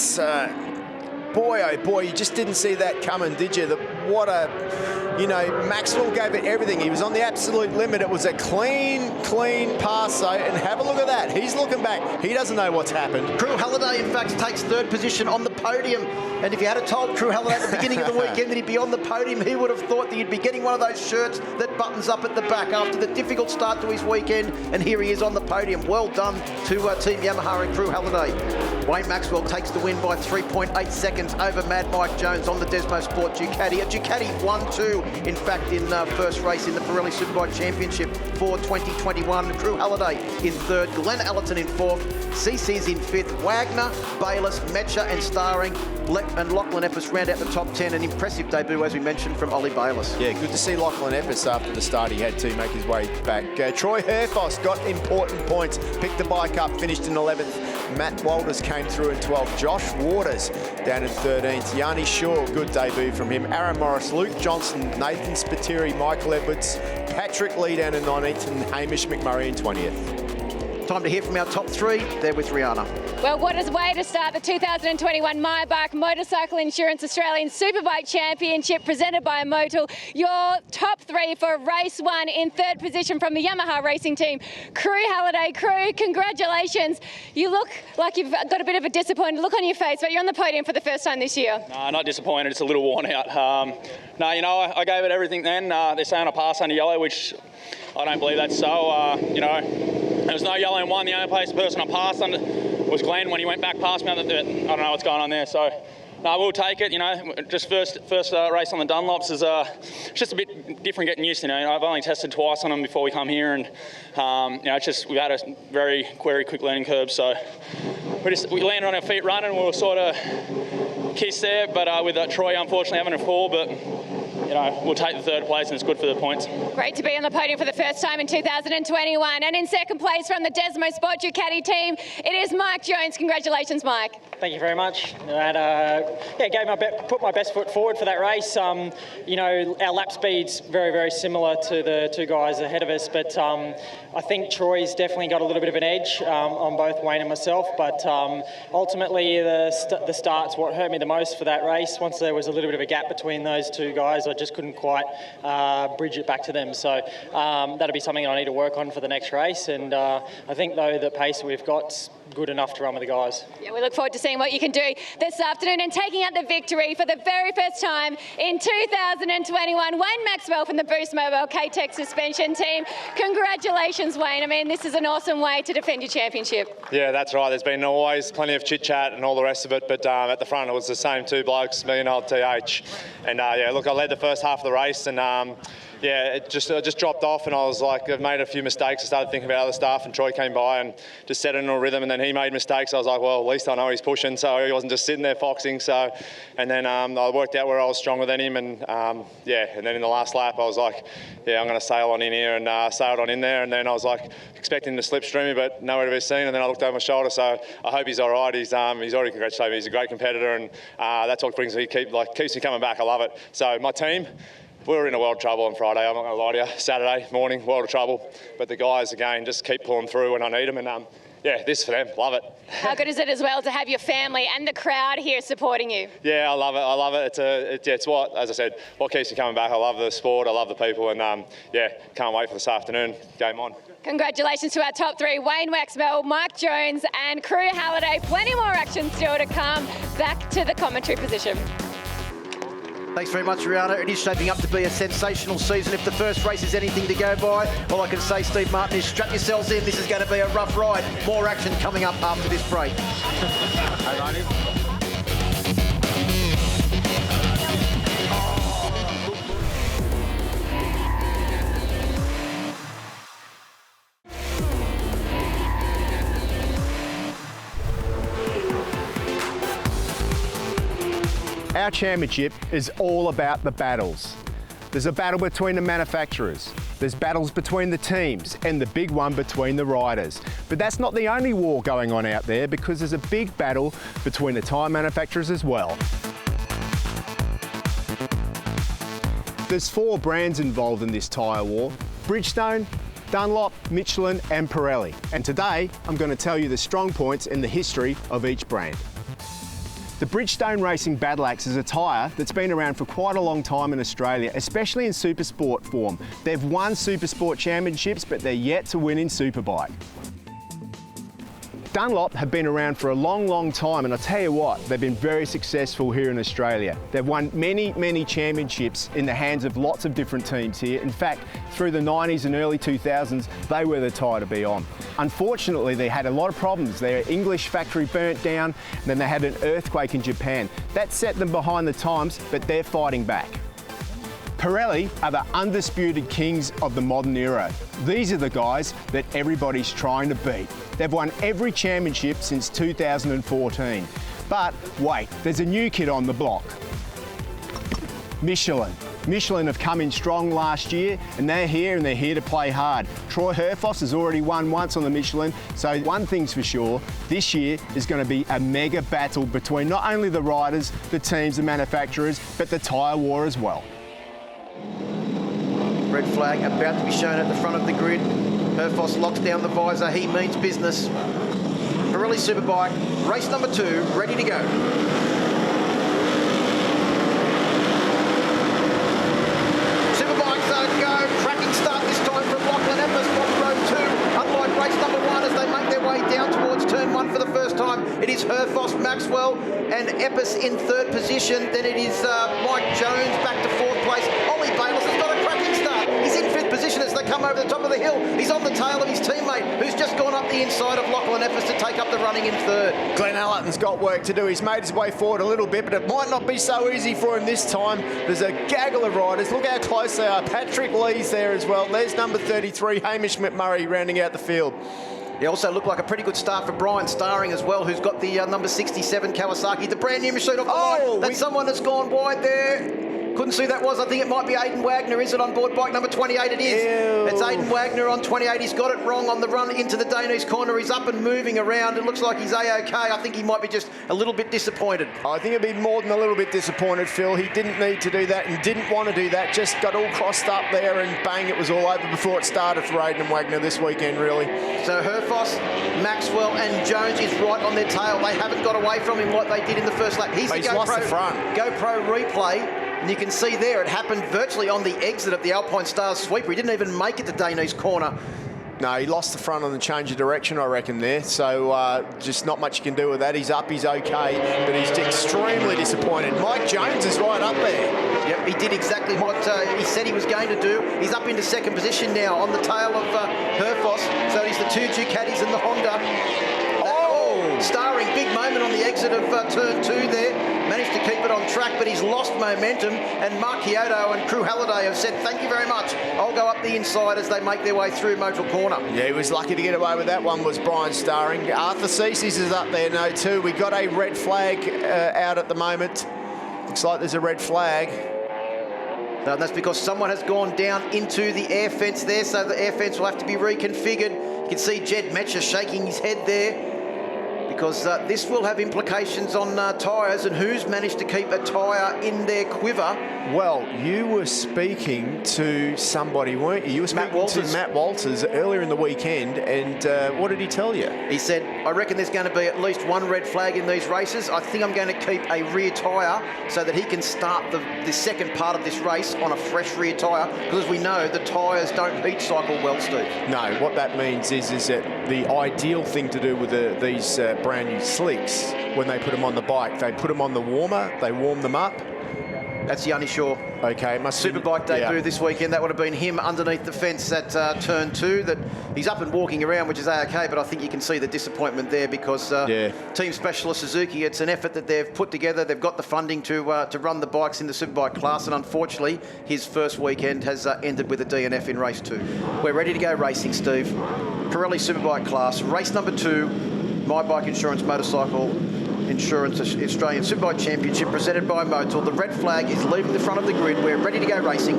Boy, oh boy, you just didn't see that coming, did you? Maxwell gave it everything. He was on the absolute limit. It was a clean pass, though, and have a look at that. He's looking back. He doesn't know what's happened. Crew Halliday, in fact, takes third position on the podium. And if you had told Crew Halliday at the beginning of the weekend that he'd be on the podium, he would have thought that he'd be getting one of those shirts that buttons up at the back after the difficult start to his weekend. And here he is on the podium. Well done to Team Yamaha and Crew Halliday. Wayne Maxwell takes the win by 3.8 seconds over Mad Mike Jones on the Desmo Sport Ducati. A Ducati 1-2, in fact, in first race in the Pirelli Superbike Championship for 2021. Crew Halliday in third, Glenn Allerton in fourth, CC's in fifth, Wagner, Bayliss, Metcher and Starring, and Lachlan Epps round out the top 10. An impressive debut, as we mentioned, from Ollie Bayliss. Yeah, good to see Lachlan Epps after the start he had to make his way back. Troy Herfoss got important points, picked the bike up, finished in 11th. Matt Walters came through in 12th. Josh Waters down in 13th. Yanni Shaw, good debut from him. Aaron Morris, Luke Johnson, Nathan Spiteri, Michael Edwards, Patrick Lee down in 19th, and Hamish McMurray in 20th. Time to hear from our top three. They're with Rihanna. Well, what a way to start the 2021 My Bike Motorcycle Insurance Australian Superbike Championship presented by Motul. Your top three for race one in third position from the Yamaha racing team. Crew Halliday. Crew, congratulations. You look like you've got a bit of a disappointed look on your face, but you're on the podium for the first time this year. No, not disappointed. It's a little worn out. I gave it everything then. They're saying I passed under yellow, which I don't believe that's so. There was no yellow in one. The only person I passed under was Glenn when he went back past me. I don't know what's going on there. So, no, we'll take it. Just first race on the Dunlops is just a bit different getting used to. I've only tested twice on them before we come here, and we've had a very quick learning curve. So we landed on our feet running. We were sort of kissed there, but with Troy unfortunately having a fall, but. We'll take the third place and it's good for the points. Great to be on the podium for the first time in 2021. And in second place from the Desmo Sport Ducati team, it is Mike Jones. Congratulations, Mike. Thank you very much. Put my best foot forward for that race. Our lap speed's very, very similar to the two guys ahead of us, but I think Troy's definitely got a little bit of an edge on both Wayne and myself, but ultimately the start's what hurt me the most for that race. Once there was a little bit of a gap between those two guys, I just couldn't quite bridge it back to them. So that'll be something I need to work on for the next race, and I think though the pace we've got's good enough to run with the guys. Yeah, we look forward to seeing what you can do this afternoon and taking out the victory for the very first time in 2021. Wayne Maxwell from the Boost Mobile K-Tech suspension team. Congratulations, Wayne. I mean, this is an awesome way to defend your championship. Yeah, that's right. There's been always plenty of chit-chat and all the rest of it, but at the front it was the same two blokes, me and old TH. And I led the first half of the race, and it just dropped off, and I was like, I've made a few mistakes. I started thinking about other stuff, and Troy came by and just set it in a rhythm, and then he made mistakes. I was like, well, at least I know he's pushing, so he wasn't just sitting there foxing. So, and then I worked out where I was stronger than him, and and then in the last lap, I was like, I'm going to sail on in here, and sailed on in there, and then I was like expecting to slipstream me, but nowhere to be seen, and then I looked over my shoulder, so I hope he's all right. He's already congratulated me. He's a great competitor, and that's what brings me, keeps me coming back. I love it. So my team, we were in a world of trouble on Friday, I'm not going to lie to you. Saturday morning, world of trouble. But the guys, again, just keep pulling through when I need them. And this for them, love it. How good is it as well to have your family and the crowd here supporting you? Yeah, I love it. It's what, as I said, what keeps me coming back. I love the sport, I love the people, and can't wait for this afternoon. Game on. Congratulations to our top three, Wayne Maxwell, Mike Jones and Crew Halliday. Plenty more action still to come. Back to the commentary position. Thanks very much, Rihanna. It is shaping up to be a sensational season. If the first race is anything to go by, all I can say, Steve Martin, is strap yourselves in. This is going to be a rough ride. More action coming up after this break. Hey, Marty. Our championship is all about the battles. There's a battle between the manufacturers. There's battles between the teams and the big one between the riders. But that's not the only war going on out there, because there's a big battle between the tyre manufacturers as well. There's 4 brands involved in this tyre war: Bridgestone, Dunlop, Michelin and Pirelli. And today I'm going to tell you the strong points in the history of each brand. The Bridgestone Racing Battle Axe is a tyre that's been around for quite a long time in Australia, especially in Supersport form. They've won Supersport championships, but they're yet to win in Superbike. Dunlop have been around for a long time, and I tell you what, they've been very successful here in Australia. They've won many championships in the hands of lots of different teams here. In fact, through the 90s and early 2000s, they were the tyre to be on. Unfortunately, they had a lot of problems. Their English factory burnt down, and then they had an earthquake in Japan. That set them behind the times, but they're fighting back. Pirelli are the undisputed kings of the modern era. These are the guys that everybody's trying to beat. They've won every championship since 2014. But wait, there's a new kid on the block. Michelin. Michelin have come in strong last year, and they're here to play hard. Troy Herfoss has already won once on the Michelin, so one thing's for sure, this year is going to be a mega battle between not only the riders, the teams, the manufacturers, but the tyre war as well. Red flag about to be shown at the front of the grid. Herfoss locks down the visor. He means business. Pirelli Superbike, race number 2, ready to go. Superbikes go. Cracking start this time from Lachlan Epps from row 2. Unlike race number 1, as they make their way down towards turn 1 for the first time, it is Herfoss, Maxwell and Epps in 3rd position. Then it is Mike Jones back to 4th place. Ollie Bayless has got a cracking start. He's in 5th position as they come over the top of the hill. He's on the tail of his teammate, who's just gone up the inside of Lachlan Epps to take up the running in 3rd. Glenn Allerton's got work to do. He's made his way forward a little bit, but it might not be so easy for him this time. There's a gaggle of riders. Look how close they are. Patrick Lee's there as well. There's number 33, Hamish McMurray, rounding out the field. He also looked like a pretty good start for Brian Starring as well, who's got the number 67 Kawasaki, the brand new machine off the line. That's someone that's gone wide there. Couldn't see who that was. I think it might be Aidan Wagner. Is it on board bike number 28? It is. Ew. It's Aidan Wagner on 28. He's got it wrong on the run into the Danish corner. He's up and moving around. It looks like he's A-OK. I think he might be just a little bit disappointed. I think he'd be more than a little bit disappointed, Phil. He didn't need to do that and didn't want to do that. Just got all crossed up there and bang, it was all over before it started for Aidan Wagner this weekend, really. So Herfoss, Maxwell and Jones is right on their tail. They haven't got away from him like they did in the first lap. He's lost the front. GoPro replay. And you can see there, it happened virtually on the exit of the Alpinestars sweeper. He didn't even make it to Dani's corner. No, he lost the front on the change of direction, I reckon, there. So just not much you can do with that. He's up, he's okay, but he's extremely disappointed. Mike Jones is right up there. Yep, he did exactly what he said he was going to do. He's up into 2nd position now on the tail of Herfoss. So he's the 2 Ducatis and the Honda. Starring, big moment on the exit of turn 2 there. Managed to keep it on track, but he's lost momentum. And Mark Kyoto and Crew Halliday have said, thank you very much. I'll go up the inside as they make their way through Motul corner. Yeah, he was lucky to get away with that one, was Brian Starring. Arthur Ceces is up there now too. We got a red flag out at the moment. Looks like there's a red flag. No, and that's because someone has gone down into the air fence there, so the air fence will have to be reconfigured. You can see Jed Metcher shaking his head there, because this will have implications on tyres and who's managed to keep a tyre in their quiver. Well, you were speaking to somebody, weren't you? You were speaking to Matt Walters earlier in the weekend, and what did he tell you? He said, I reckon there's going to be at least 1 red flag in these races. I think I'm going to keep a rear tyre so that he can start the second part of this race on a fresh rear tyre, because as we know, the tyres don't heat cycle well, Steve. No, what that means is that the ideal thing to do with these brand new slicks, when they put them on the bike, they put them on the warmer, they warm them up. That's Yanni Shaw. Okay, Superbike debut this weekend. That would have been him underneath the fence at turn 2. That he's up and walking around, which is okay, but I think you can see the disappointment there, because Team Specialist Suzuki, it's an effort that they've put together. They've got the funding to run the bikes in the Superbike class, and unfortunately, his first weekend has ended with a DNF in race 2. We're ready to go racing, Steve. Pirelli Superbike class, race number 2, My Bike Insurance motorcycle Insurance Australian Superbike Championship presented by Motul. The red flag is leaving the front of the grid. We're ready to go racing.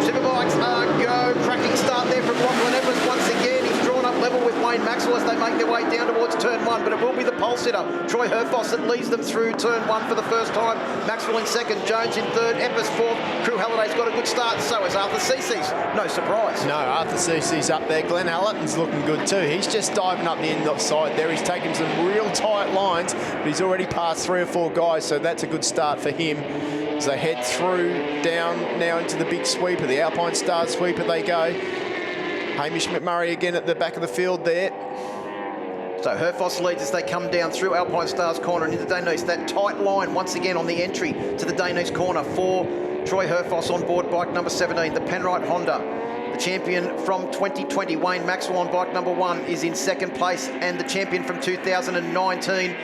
Superbikes are go. Cracking start there from Lachlan Evans once again. He's drawn up level with Wayne Maxwell as they make their way down towards turn 1, but it will be the pole sitter, Troy Herfoss, that leads them through turn 1 for the first time. Maxwell in second, Jones in third, Eppers fourth. Crew Halliday's got a good start, so has Arthur Cece's. No surprise. No, Arthur Cece's up there. Glenn Allerton's looking good too. He's just diving up the inside there. He's taken some real tight lines, but he's already passed 3 or 4 guys, so that's a good start for him. As they head through, down now into the big sweeper, the Alpinestars sweeper they go. Hamish McMurray again at the back of the field there. So Herfoss leads as they come down through Alpinestars corner and into Daneese. That tight line once again on the entry to the Daneese corner for Troy Herfoss on board bike number 17, the Penrite Honda. The champion from 2020, Wayne Maxwell, on bike number 1 is in second place, and the champion from 2019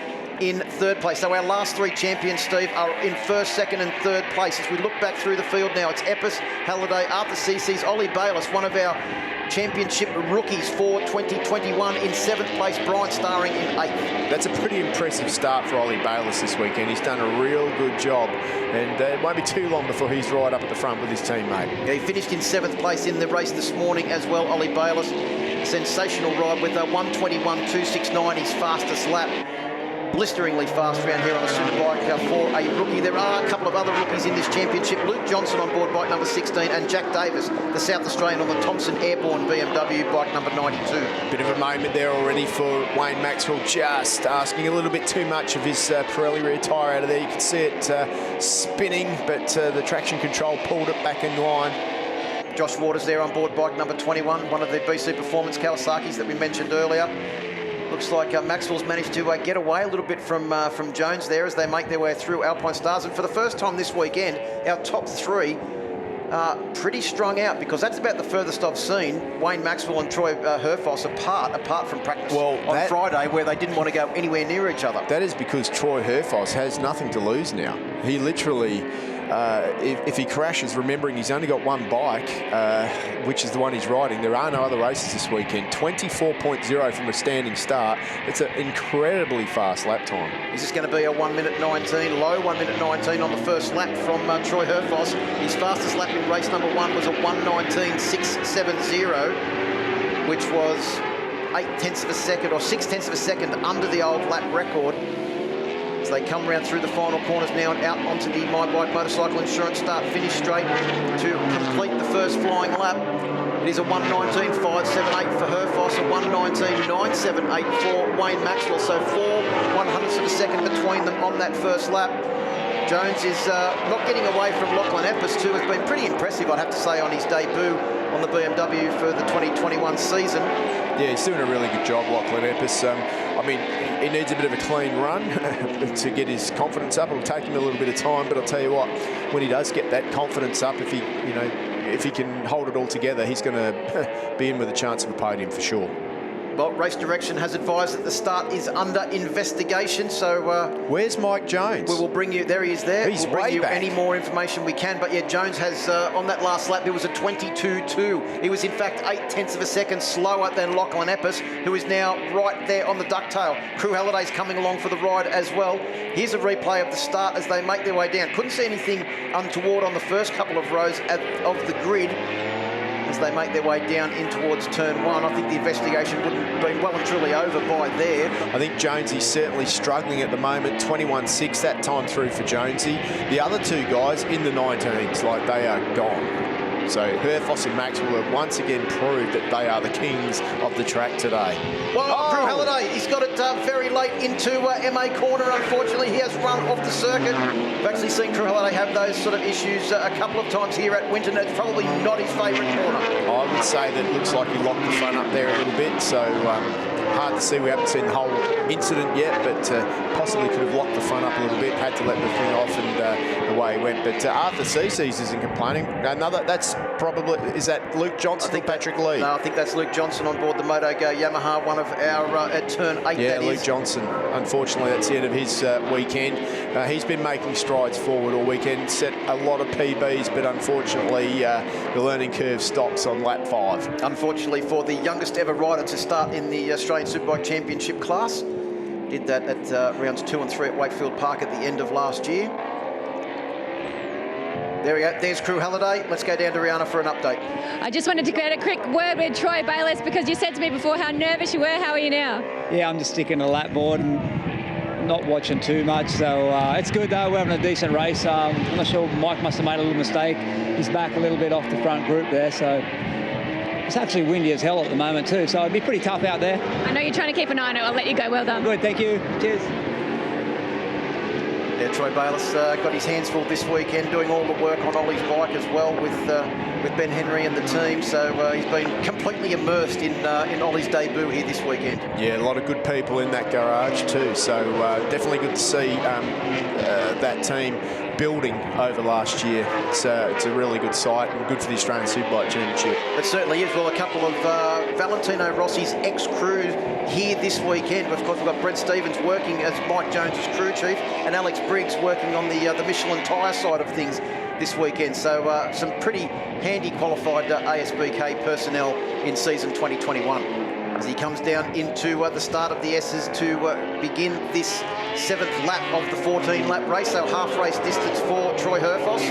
in third place. So our last 3 champions, Steve, are in first, second and third place. As we look back through the field now, it's Eppers, Halliday, Arthur Cece's, Ollie Bayliss, one of our championship rookies for 2021 in 7th place, Brian Starring in 8th. That's a pretty impressive start for Ollie Bayliss this weekend. He's done a real good job, and it won't be too long before he's right up at the front with his teammate. Yeah, he finished in 7th place in the race this morning as well, Ollie Bayliss. Sensational ride with a 1:21.269, his fastest lap. Blisteringly fast around here on the Superbike for a rookie. There are a couple of other rookies in this championship. Luke Johnson on board bike number 16 and Jack Davis, the South Australian, on the Thompson Airborne BMW bike number 92. Bit of a moment there already for Wayne Maxwell, just asking a little bit too much of his Pirelli rear tyre out of there. You can see it spinning, but the traction control pulled it back in line. Josh Waters there on board bike number 21, one of the BC Performance Kawasaki's that we mentioned earlier. Looks like Maxwell's managed to get away a little bit from Jones there as they make their way through Alpinestars. And for the first time this weekend, our top 3 are pretty strung out, because that's about the furthest I've seen Wayne Maxwell and Troy Herfoss apart from practice on Friday, where they didn't want to go anywhere near each other. That is because Troy Herfoss has nothing to lose now. He literally, if he crashes, remembering he's only got 1 bike, which is the one he's riding. There are no other races this weekend. 24.0 from a standing start. It's an incredibly fast lap time. Is this going to be a 1:19, low 1:19 on the first lap from Troy Herfoss? His fastest lap in race number 1 was a 1:19.670, which was 8/10 of a second or 6/10 of a second under the old lap record. As they come round through the final corners now and out onto the My Bike Motorcycle Insurance start-finish straight to complete the first flying lap. It is a 1:19.578 for Herfoss, a 1:19.978 for Wayne Maxwell. So 4 100ths of a second between them on that first lap. Jones is not getting away from Lachlan Eppers too. Has been pretty impressive, I'd have to say, on his debut on the BMW for the 2021 season. Yeah, he's doing a really good job, Lachlan Eppers. I mean, he needs a bit of a clean run to get his confidence up. It'll take him a little bit of time, but I'll tell you what, when he does get that confidence up, if he can hold it all together, he's going to be in with a chance of a podium for sure. Well, Race Direction has advised that the start is under investigation, so... where's Mike Jones? We will bring you... There he is there. He's we'll bring you back. any more information we can. But yeah, Jones has, on that last lap, it was a 22.2. He was, in fact, 8/10 of a second slower than Lachlan Eppers, who is now right there on the ducktail. Crew Halliday's coming along for the ride as well. Here's a replay of the start as they make their way down. Couldn't see anything untoward on the first couple of rows of the grid. As they make their way down in towards turn 1. I think the investigation wouldn't have been well and truly over by there. I think Jonesy's certainly struggling at the moment. 21.6, that time through for Jonesy. The other 2 guys in the 19s, like, they are gone. So Herfoss and Maxwell have once again proved that they are the kings of the track today. Well, Crew Halliday, he's got it very late into MA corner. Unfortunately, he has run off the circuit. I've actually seen Crew Halliday have those sort of issues a couple of times here at Winton. It's probably not his favourite corner. I would say that it looks like he locked the front up there a little bit, so hard to see. We haven't seen the whole incident yet, but possibly could have locked the front up a little bit, had to let the thing off, and way he went. But Arthur Cece's isn't complaining. That's probably, is that Luke Johnson or Patrick Lee? No, I think that's Luke Johnson on board the MotoGo Yamaha, one of our at turn 8. Yeah, Luke Johnson. Unfortunately, that's the end of his weekend. He's been making strides forward all weekend, set a lot of PBs, but unfortunately, the learning curve stops on lap 5. Unfortunately for the youngest ever rider to start in the Australian Superbike Championship class. Did that at rounds 2 and 3 at Wakefield Park at the end of last year. There we go. There's Crew Halliday. Let's go down to Rihanna for an update. I just wanted to get a quick word with Troy Bayliss because you said to me before how nervous you were. How are you now? Yeah, I'm just sticking to lap board and not watching too much. So it's good though. We're having a decent race. I'm not sure. Mike must have made a little mistake. He's back a little bit off the front group there. So it's actually windy as hell at the moment too. So it'd be pretty tough out there. I know you're trying to keep an eye on it. I'll let you go. Well done. Good. Thank you. Cheers. Yeah, Troy Bayliss got his hands full this weekend doing all the work on Ollie's bike as well with Ben Henry and the team. So he's been completely immersed in Ollie's debut here this weekend. Yeah, a lot of good people in that garage too. So definitely good to see that team building over last year. It's a really good sight and good for the Australian Superbike Championship. It certainly is. Well, a couple of Valentino Rossi's ex-crew here this weekend. Of course, we've got Brent Stevens working as Mike Jones's crew chief and Alex Briggs working on the Michelin tyre side of things this weekend. So some pretty handy qualified ASBK personnel in season 2021. As he comes down into the start of the S's to begin this 7th lap of the 14-lap race, so half race distance for Troy Herfoss.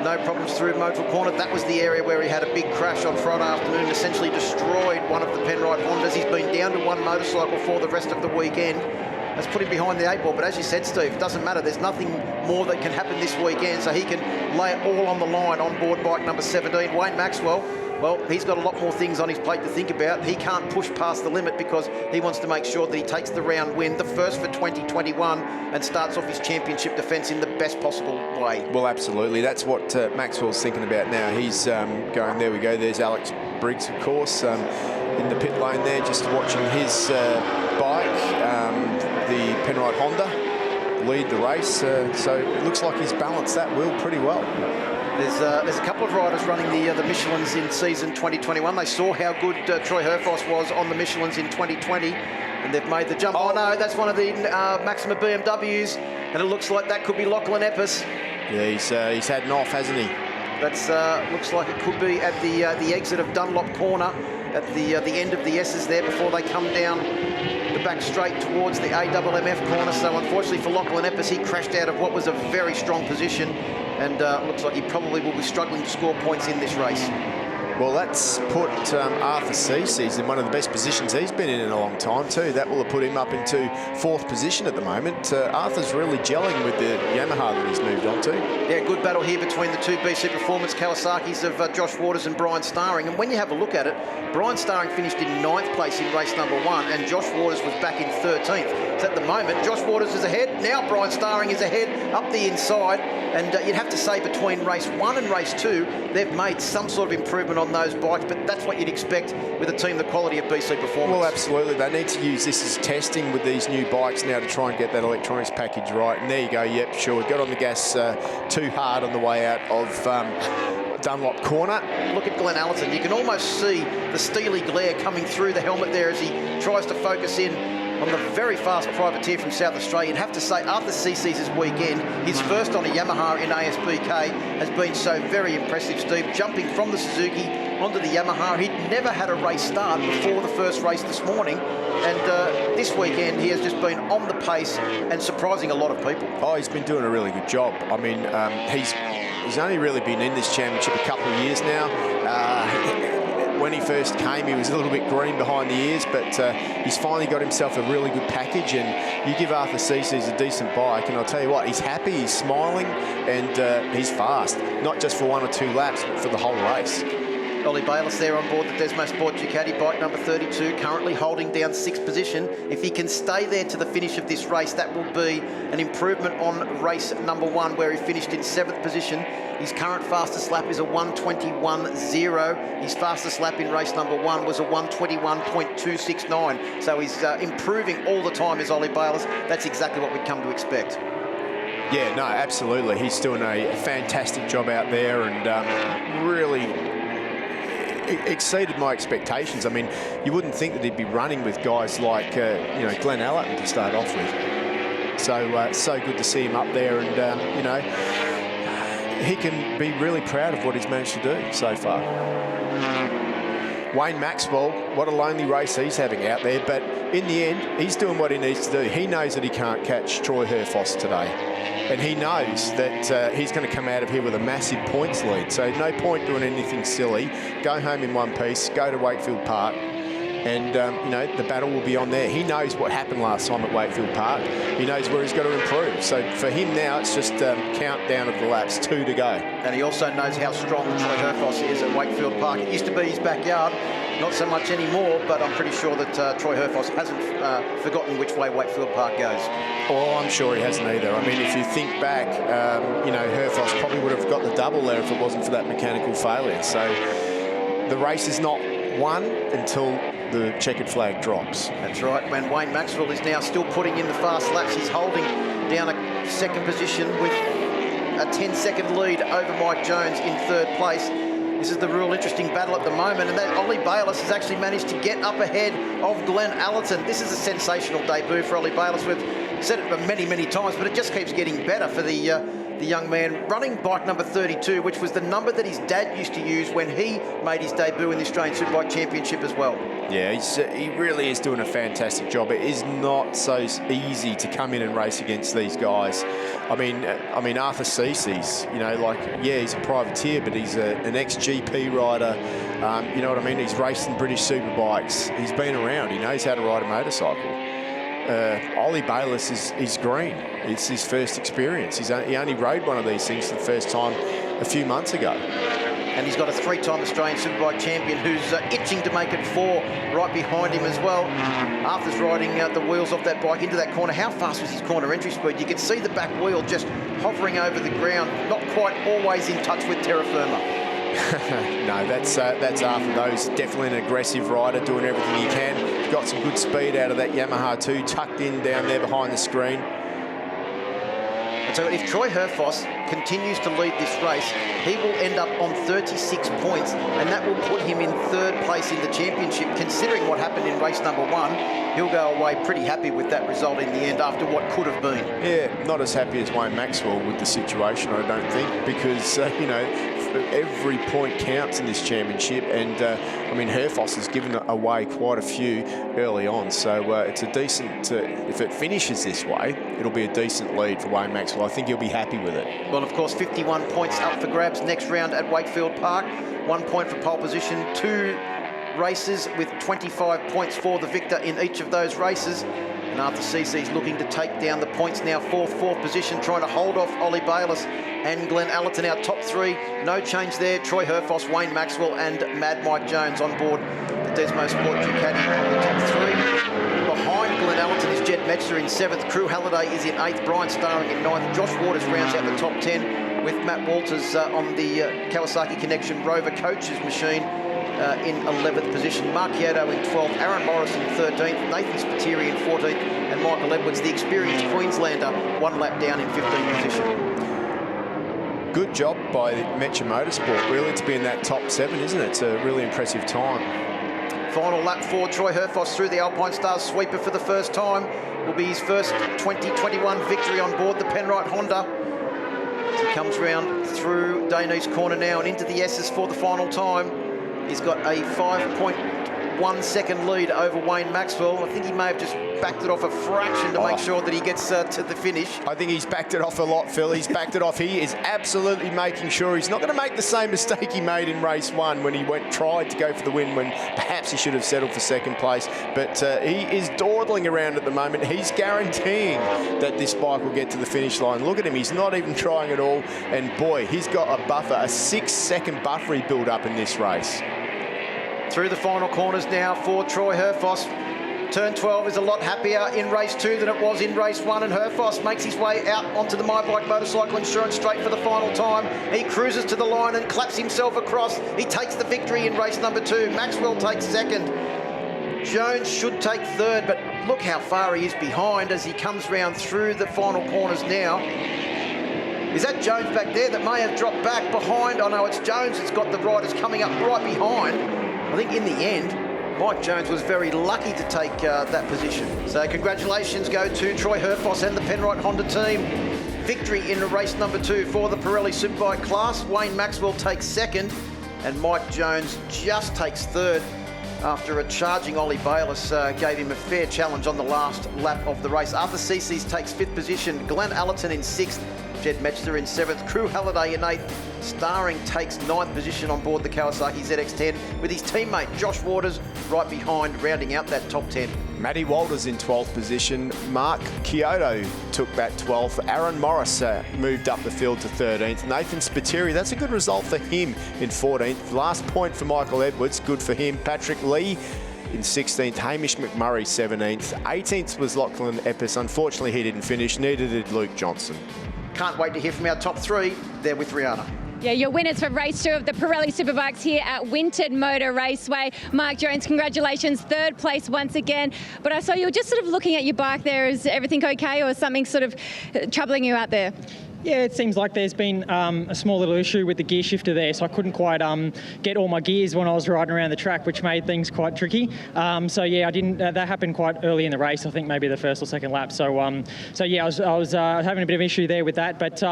No problems through Motul corner. That was the area where he had a big crash on Friday afternoon, essentially destroyed one of the Penrite Hondas. He's been down to one motorcycle for the rest of the weekend. That's put him behind the 8 ball, but as you said, Steve, it doesn't matter. There's nothing more that can happen this weekend, so he can lay it all on the line on board bike number 17, Wayne Maxwell. Well, he's got a lot more things on his plate to think about. He can't push past the limit because he wants to make sure that he takes the round win, the first for 2021, and starts off his championship defence in the best possible way. Well, absolutely. That's what Maxwell's thinking about now. He's going, there we go, there's Alex Briggs, of course, in the pit lane there, just watching his bike, the Penrite Honda, lead the race. So it looks like he's balanced that wheel pretty well. There's a couple of riders running the Michelins in season 2021. They saw how good Troy Herfoss was on the Michelins in 2020, and they've made the jump. Oh no, that's one of the Maxima BMWs, and it looks like that could be Lachlan Epps. Yeah, he's had an off, hasn't he? That's looks like it could be at the exit of Dunlop Corner, at the end of the S's there before they come down the back straight towards the AMMF corner. So unfortunately for Lachlan Epps, he crashed out of what was a very strong position, and looks like he probably will be struggling to score points in this race. Well, that's put Arthur Cece's in one of the best positions he's been in a long time too. That will have put him up into 4th position at the moment. Arthur's really gelling with the Yamaha that he's moved on to. Yeah, good battle here between the two BC Performance Kawasaki's of Josh Waters and Brian Starring. And when you have a look at it, Brian Starring finished in 9th place in race number 1, and Josh Waters was back in 13th. So at the moment, Josh Waters is ahead. Now Brian Starring is ahead up the inside. And you'd have to say between race 1 and race 2, they've made some sort of improvement on those bikes, but that's what you'd expect with a team the quality of BC Performance. Well, absolutely. They need to use this as testing with these new bikes now to try and get that electronics package right. And there you go. Yep, sure. Got on the gas too hard on the way out of Dunlop Corner. Look at Glenn Allison. You can almost see the steely glare coming through the helmet there as he tries to focus in on the very fast privateer from South Australia. You'd have to say, after Cece's weekend, his first on a Yamaha in ASBK has been so very impressive, Steve. Jumping from the Suzuki onto the Yamaha. He'd never had a race start before the first race this morning. And this weekend, he has just been on the pace and surprising a lot of people. Oh, he's been doing a really good job. I mean, he's only really been in this championship a couple of years now. When he first came, he was a little bit green behind the ears, but he's finally got himself a really good package, and you give Arthur Cece's a decent bike, and I'll tell you what, he's happy, he's smiling, and he's fast, not just for 1 or 2 laps, but for the whole race. Ollie Bayliss there on board the Desmo Sport Ducati bike number 32, currently holding down 6th position. If he can stay there to the finish of this race, that will be an improvement on race number 1, where he finished in 7th position. His current fastest lap is a 1:21.0. His fastest lap in race number 1 was a 1:21.269. So he's improving all the time, is Ollie Bayliss. That's exactly what we'd come to expect. Yeah, no, absolutely. He's doing a fantastic job out there and really exceeded my expectations. I mean, you wouldn't think that he'd be running with guys like, you know, Glenn Allerton to start off with. So good to see him up there, and, you know, he can be really proud of what he's managed to do so far. Wayne Maxwell, what a lonely race he's having out there, but in the end, he's doing what he needs to do. He knows that he can't catch Troy Herfoss today, and he knows that he's going to come out of here with a massive points lead. So no point doing anything silly. Go home in one piece, go to Wakefield Park, and you know, the battle will be on there. He knows what happened last time at Wakefield Park. He knows where he's got to improve. So for him now, it's just countdown of the laps, 2 to go. And he also knows how strong Troy Herfoss is at Wakefield Park. It used to be his backyard, not so much anymore, but I'm pretty sure that Troy Herfoss hasn't forgotten which way Wakefield Park goes. Oh, I'm sure he hasn't either. I mean, if you think back, you know, Herfoss probably would have got the double there if it wasn't for that mechanical failure. So the race is not won until the checkered flag drops. That's right. When Wayne Maxwell is now still putting in the fast laps, he's holding down a second position with a 10-second lead over Mike Jones in third place. This is the real interesting battle at the moment, and that Ollie Bayliss has actually managed to get up ahead of Glenn Allerton. This is a sensational debut for Ollie Bayliss. We've said it many, many times, but it just keeps getting better for the young man running bike number 32, which was the number that his dad used to use when he made his debut in the Australian Superbike Championship as well. Yeah, he really is doing a fantastic job. It is not so easy to come in and race against these guys. I mean, Arthur Cece's, you know, like, yeah, he's a privateer, but he's an ex-GP rider. You know what I mean? He's raced in British Superbikes. He's been around. He knows how to ride a motorcycle. Ollie Bayliss is green. It's his first experience. He only rode one of these things for the first time a few months ago. And he's got a 3-time Australian Superbike champion who's itching to make it 4 right behind him as well. Arthur's riding the wheels off that bike into that corner. How fast was his corner entry speed? You can see the back wheel just hovering over the ground, not quite always in touch with terra firma. No, that's Arthur, though. He's definitely an aggressive rider, doing everything he can. Got some good speed out of that Yamaha too, tucked in down there behind the screen. And so if Troy Herfoss continues to lead this race, he will end up on 36 points, and that will put him in third place in the championship. Considering what happened in race number 1, he'll go away pretty happy with that result in the end after what could have been. Yeah, not as happy as Wayne Maxwell with the situation, I don't think, because, you know, every point counts in this championship, and I mean, Herfoss has given away quite a few early on, so it's a decent, if it finishes this way, it'll be a decent lead for Wayne Maxwell. I think he'll be happy with it. Well, of course, 51 points up for grabs next round at Wakefield Park. 1 point for pole position, 2 races with 25 points for the victor in each of those races. And Arthur Cece's looking to take down the points now, fourth position, trying to hold off Ollie Bayliss and Glenn Allerton, our top 3. No change there. Troy Herfoss, Wayne Maxwell and Mad Mike Jones on board the Desmo Sport Ducati on the top 3. Behind Glenn Allerton is Jed Metzler in 7th. Crew Halliday is in 8th. Brian Starring in 9th. Josh Waters rounds out the top 10 with Matt Walters on the Kawasaki Connection Rover Coaches machine in 11th position. Mark Yado in 12th, Aaron Morris in 13th, Nathan Spiteri in 14th, and Michael Edwards, the experienced Queenslander, 1 lap down in 15th position. Good job by Metcha Motorsport, really, to be in that top 7, isn't it? It's a really impressive time. Final lap for Troy Herfoss through the Alpinestars sweeper for the first time. Will be his first 2021 victory on board the Penrite Honda. He comes round through Dayne's corner now and into the S's for the final time. He's got a 5.1 second lead over Wayne Maxwell. I think he may have just backed it off a fraction to make sure that he gets to the finish. I think he's backed it off a lot, Phil. He's backed it off. He is absolutely making sure he's not going to make the same mistake he made in race 1 when he tried to go for the win, when perhaps he should have settled for 2nd place. But he is dawdling around at the moment. He's guaranteeing that this bike will get to the finish line. Look at him. He's not even trying at all. And boy, he's got a buffer, a 6-second buffer he built up in this race. Through the final corners now for Troy Herfoss. Turn 12 is a lot happier in race 2 than it was in race 1, and Herfoss makes his way out onto the My Bike Motorcycle Insurance straight for the final time. He cruises to the line and claps himself across. He takes the victory in race number 2. Maxwell takes 2nd. Jones should take 3rd, but look how far he is behind as he comes round through the final corners now. Is that Jones back there that may have dropped back behind? Oh no, it's Jones. It's got the riders coming up right behind. I think in the end, Mike Jones was very lucky to take that position. So congratulations go to Troy Herfoss and the Penrite Honda team. Victory in race number 2 for the Pirelli Superbike class. Wayne Maxwell takes second and Mike Jones just takes third after a charging Ollie Bayliss gave him a fair challenge on the last lap of the race. Arthur Cece's takes 5th position, Glenn Allerton in 6th, Jed Metzler in 7th, Crew Halliday in 8th, Starring takes 9th position on board the Kawasaki ZX-10 with his teammate Josh Waters right behind, rounding out that top 10. Matty Walters in 12th position. Mark Kyoto took back 12th. Aaron Morris moved up the field to 13th. Nathan Spiteri, that's a good result for him in 14th. Last point for Michael Edwards, good for him. Patrick Lee in 16th. Hamish McMurray 17th. 18th was Lachlan Epps. Unfortunately, he didn't finish. Neither did Luke Johnson. Can't wait to hear from our top 3. They're with Rihanna. Yeah, your winners for race 2 of the Pirelli Superbikes here at Winton Motor Raceway. Mark Jones, congratulations, 3rd place once again. But I saw you were just sort of looking at your bike there. Is everything okay or something sort of troubling you out there? Yeah, it seems like there's been a small little issue with the gear shifter there, so I couldn't quite get all my gears when I was riding around the track, which made things quite tricky. So yeah, I didn't. That happened quite early in the race. I think maybe the first or second lap. So yeah, I was having a bit of issue there with that, but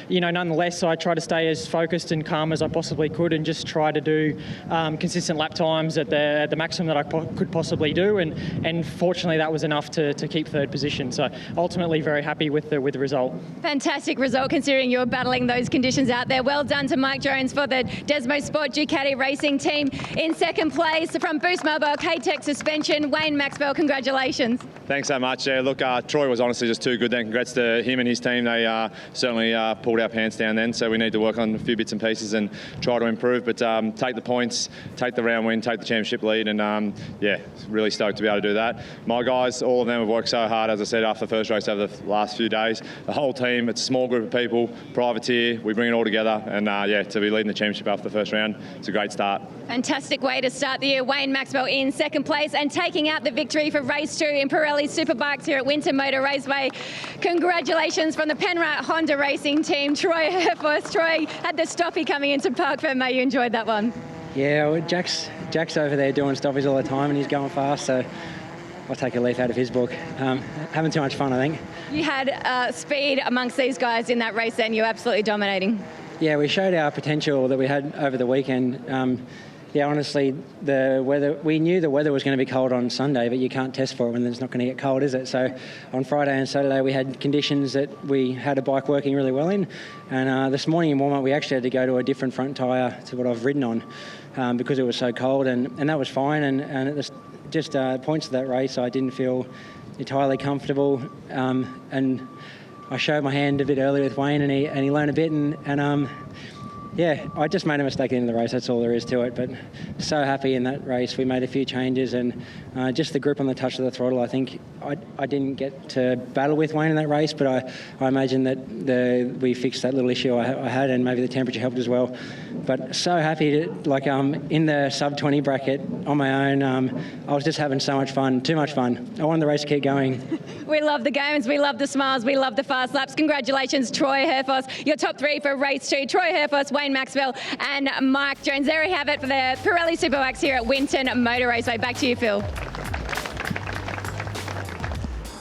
you know, nonetheless, I tried to stay as focused and calm as I possibly could, and just try to do consistent lap times at the maximum that I could possibly do, and fortunately that was enough to keep 3rd position. So ultimately, very happy with the result. Fantastic result considering you're battling those conditions out there. Well done to Mike Jones for the Desmo Sport Ducati Racing team. In 2nd place from Boost Mobile K-Tech Suspension, Wayne Maxwell, congratulations. Thanks so much. Yeah, look, Troy was honestly just too good then. Congrats to him and his team. They certainly pulled our pants down then, so we need to work on a few bits and pieces and try to improve, but take the points, take the round win, take the championship lead, and yeah, really stoked to be able to do that. My guys, all of them have worked so hard, as I said, after the first race over the last few days. The whole team, it's a small group of people, privateer, we bring it all together, and yeah, to be leading the championship after the first round, it's a great start. Fantastic way to start the year. Wayne Maxwell in 2nd place and taking out the victory for race 2 in Pirelli Superbikes here at Winton Motor Raceway. Congratulations from the Penrite Honda Racing team. Troy Herfoss. Troy had the stoppie coming into Park Fermé. You enjoyed that one? Yeah, well, Jack's over there doing stoppies all the time and he's going fast, so I'll take a leaf out of his book. Having too much fun, I think. You had speed amongst these guys in that race then. You were absolutely dominating. Yeah, we showed our potential that we had over the weekend. Yeah, honestly, we knew the weather was going to be cold on Sunday, but you can't test for it when it's not going to get cold, is it? So on Friday and Saturday, we had conditions that we had a bike working really well in. And this morning in warm-up, we actually had to go to a different front tyre to what I've ridden on because it was so cold, and that was fine. And at the points of that race, I didn't feel entirely comfortable. And I showed my hand a bit earlier with Wayne, and he learned a bit, and yeah, I just made a mistake at the end of the race, that's all there is to it, but so happy in that race. We made a few changes, and just the grip on the touch of the throttle, I think I didn't get to battle with Wayne in that race, but I imagine that we fixed that little issue I had, and maybe the temperature helped as well. But so happy to, in the sub-20 bracket on my own, I was just having so much fun, too much fun. I wanted the race to keep going. We love the games, we love the smiles, we love the fast laps. Congratulations, Troy Herfoss. Your top 3 for race 2, Troy Herfoss, Wayne Maxwell and Mike Jones. There we have it for the Pirelli Superbikes here at Winton Motor Raceway. Back to you, Phil.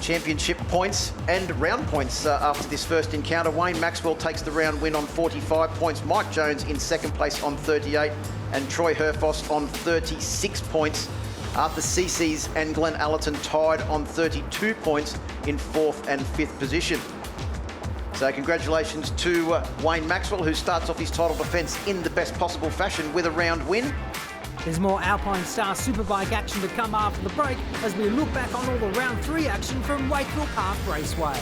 Championship points and round points after this first encounter. Wayne Maxwell takes the round win on 45 points. Mike Jones in 2nd place on 38 and Troy Herfoss on 36 points. Arthur Cece's and Glenn Allerton tied on 32 points in 4th and 5th position. So congratulations to Wayne Maxwell, who starts off his title defence in the best possible fashion with a round win. There's more Alpinestars Superbike action to come after the break as we look back on all the round 3 action from Wakefield Park Raceway.